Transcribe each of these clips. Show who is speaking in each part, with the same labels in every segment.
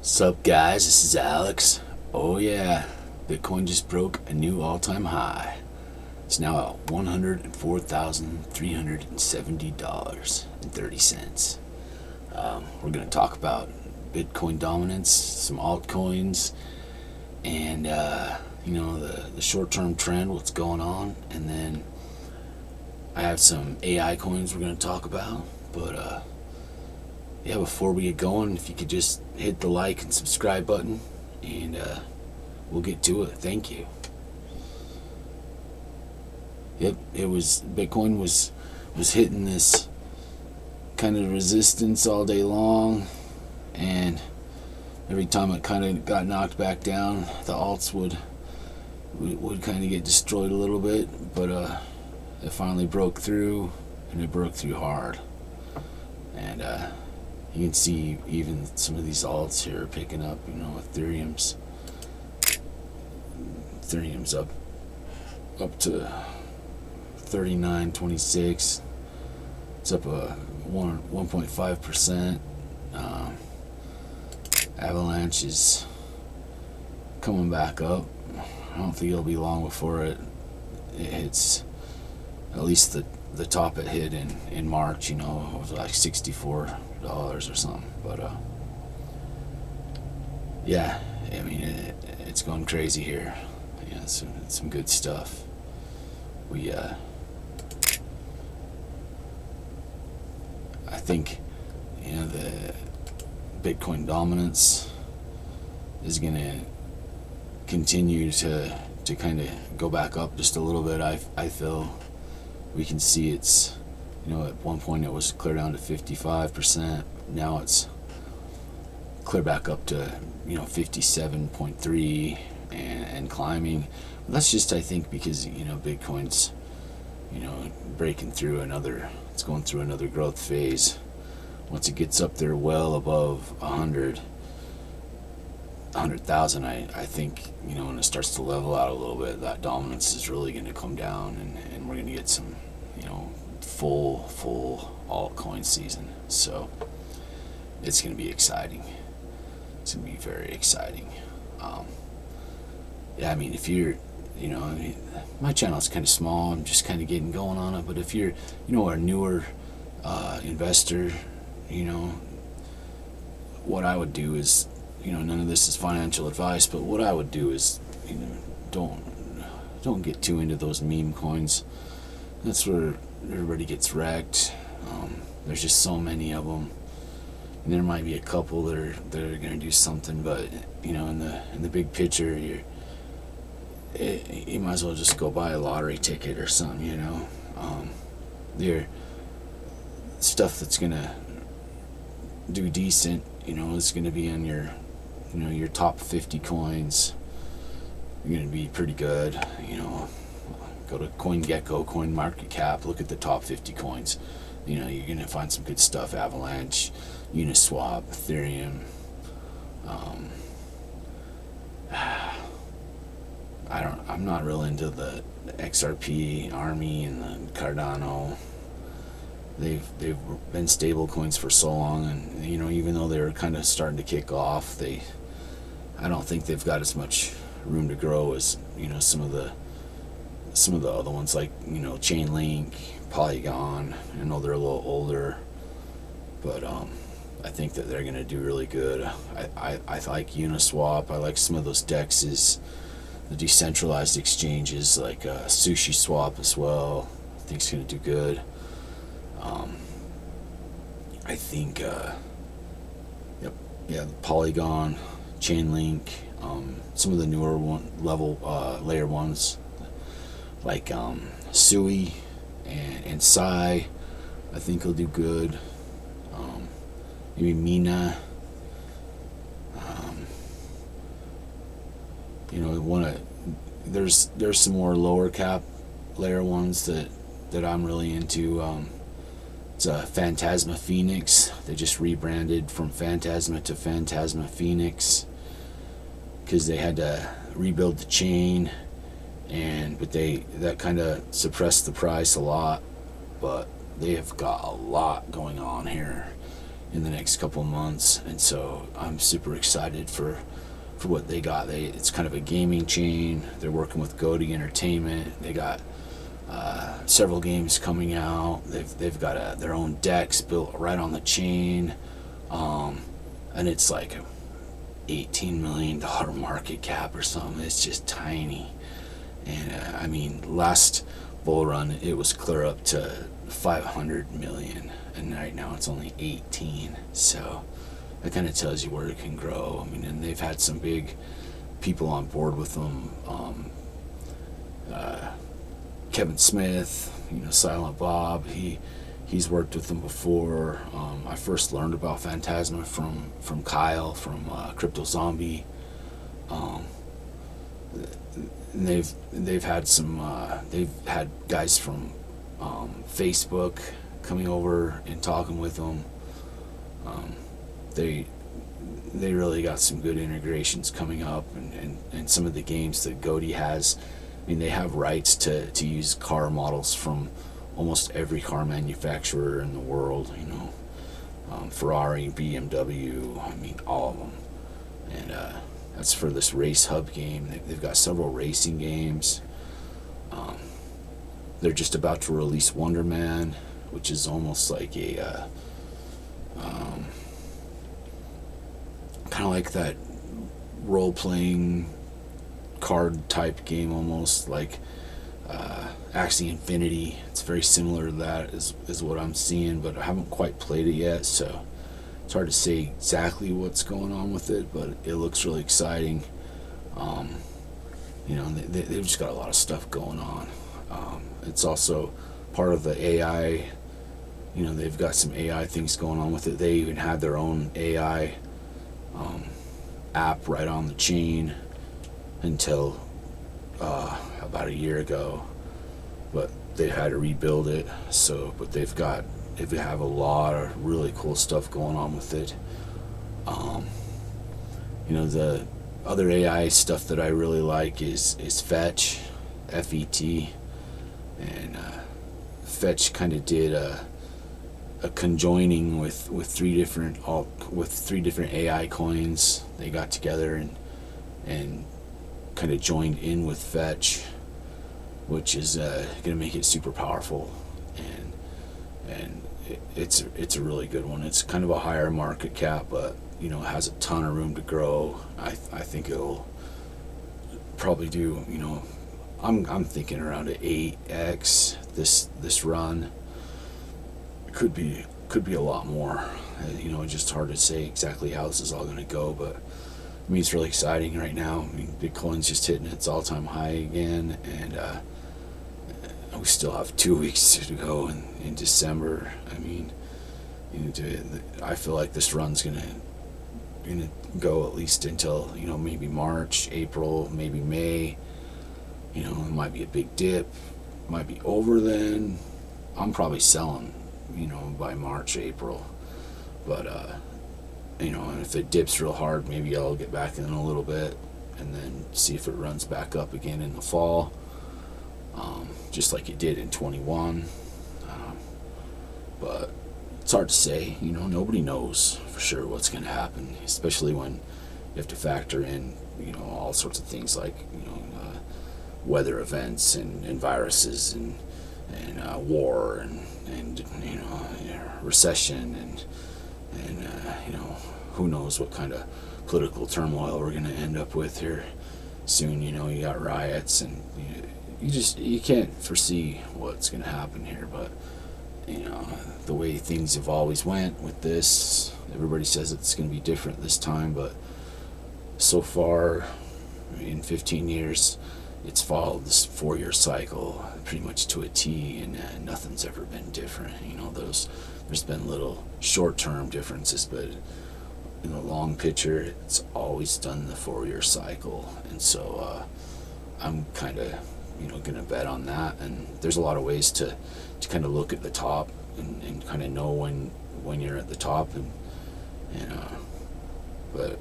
Speaker 1: Sup guys, this is Alex. Oh yeah, Bitcoin just broke a new all-time high. It's now at $104,370.30. We're going to talk about Bitcoin dominance, some altcoins, and the short-term trend, what's going on, and then I have some AI coins we're going to talk about. But yeah, before we get going, if you could just hit the like and subscribe button, and we'll get to it. Thank you. Yep, Bitcoin was hitting this kind of resistance all day long, and every time it kind of got knocked back down, the alts would kind of get destroyed a little bit, but it finally broke through, and it broke through hard. And you can see even some of these alts here picking up. Ethereum's up to 39.26. It's up 1.5%. Avalanche is coming back up. I don't think it'll be long before it hits at least the top it hit in March. It was like $64 or something. But yeah, I mean it's going crazy here. Yeah, it's some good stuff. I think the Bitcoin dominance is going to continue to kind of go back up just a little bit. I feel we can see it's, at one point it was clear down to 55%. Now it's clear back up to 57.3 and climbing. But that's just, I think, because Bitcoin's breaking through it's going through another growth phase. Once it gets up there well above 100,000, I think when it starts to level out a little bit, that dominance is really going to come down, and we're going to get some full altcoin season. So it's going to be exciting. It's going to be very exciting. Yeah, I mean, if you're my channel is kind of small. I'm just kind of getting going on it. But if you're a newer investor, what I would do is, none of this is financial advice, but what I would do is, don't get too into those meme coins. That's where everybody gets wrecked. There's just so many of them, and there might be a couple that are going to do something, but in the big picture, you might as well just go buy a lottery ticket or something. Your stuff that's gonna do decent, is gonna be on your your top 50 coins. You're gonna be pretty good. Go to CoinGecko, CoinMarketCap, look at the top 50 coins. You're gonna find some good stuff. Avalanche, Uniswap, Ethereum. I'm not real into the XRP, Army, and the Cardano. They've been stable coins for so long, and even though they're kind of starting to kick off, I don't think they've got as much room to grow as some of the other ones, like Chainlink, Polygon. I know they're a little older, but I think that they're gonna do really good. I like Uniswap. I like some of those DEXs, the decentralized exchanges like Sushi Swap as well. I think it's gonna do good. I think Polygon, Chainlink, some of the newer layer ones like Sui and Sai, I think will do good. Maybe Mina. There's some more lower cap layer ones that I'm really into. It's Phantasma Phoenix. They just rebranded from Phantasma to Phantasma Phoenix because they had to rebuild the chain, but that kind of suppressed the price a lot. But they have got a lot going on here, in the next couple of months, and so I'm super excited for what they got. It's kind of a gaming chain. They're working with Goaty Entertainment. They got several games coming out. They've got their own decks built right on the chain, and it's like a $18 million market cap or something. It's just tiny, and I mean, last bull run it was clear up to 500 million, and right now it's only 18. So that kind of tells you where it can grow. I mean, and they've had some big people on board with them. Kevin Smith, Silent Bob. He's worked with them before. I first learned about Phantasma from Kyle from Crypto Zombie. And they've had guys from Facebook coming over and talking with them. They really got some good integrations coming up, and some of the games that Goaty has. I mean, they have rights to use car models from almost every car manufacturer in the world. Ferrari, BMW. I mean, all of them. And that's for this race hub game. They've got several racing games. They're just about to release Wonder Man, which is almost like a kind of like that role-playing card type game, almost like Axie Infinity. It's very similar to that is what I'm seeing, but I haven't quite played it yet, so it's hard to say exactly what's going on with it, but it looks really exciting. They've just got a lot of stuff going on. It's also part of the AI. They've got some AI things going on with it. They even had their own AI app right on the chain until about a year ago, but they had to rebuild it. But they have a lot of really cool stuff going on with it. The other AI stuff that I really like is Fetch, FET, and Fetch kind of did a conjoining with three different AI coins. They got together and kind of joined in with Fetch, which is going to make it super powerful, and it's a really good one. It's kind of a higher market cap, but it has a ton of room to grow. I think it'll probably do. I'm thinking around an 8x this run. Could be a lot more. It's just hard to say exactly how this is all going to go, but I mean, it's really exciting right now. I mean, Bitcoin's just hitting its all-time high again, and we still have 2 weeks to go in December. I mean, I feel like this run's gonna go at least until maybe March, April, maybe May. It might be a big dip, might be over then. I'm probably selling, by March, April, but and if it dips real hard, maybe I'll get back in a little bit and then see if it runs back up again in the fall, just like it did in 21. But it's hard to say. Nobody knows for sure what's going to happen, especially when you have to factor in all sorts of things like weather events and viruses and war and recession and who knows what kind of political turmoil we're going to end up with here soon. You got riots, and you can't foresee what's going to happen here, but the way things have always went with this, everybody says it's going to be different this time, but so far in 15 years it's followed this 4-year cycle pretty much to a T, and nothing's ever been different. There's been little short-term differences, but in the long picture, it's always done the 4-year cycle. And so I'm kind of gonna bet on that. And there's a lot of ways to kind of look at the top and kind of know when you're at the top, but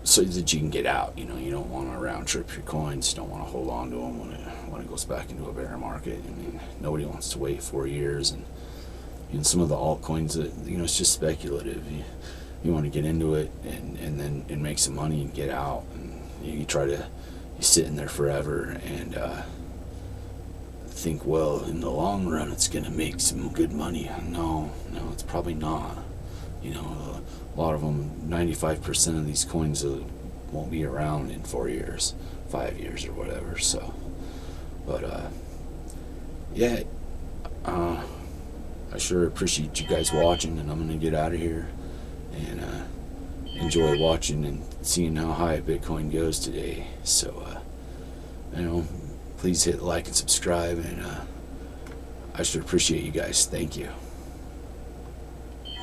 Speaker 1: so that you can get out. You don't want to round trip your coins. You don't want to hold on to them when it goes back into a bear market. I mean, nobody wants to wait 4 years, and some of the altcoins that, it's just speculative. You want to get into it and then make some money and get out, and you sit in there forever and think, well, in the long run it's going to make some good money. No, it's probably not. A lot of them, 95% of these coins won't be around in 4 years, 5 years, or whatever. So, but yeah, I sure appreciate you guys watching, and I'm gonna get out of here and enjoy watching and seeing how high Bitcoin goes today. So, please hit like and subscribe, and I sure appreciate you guys. Thank you.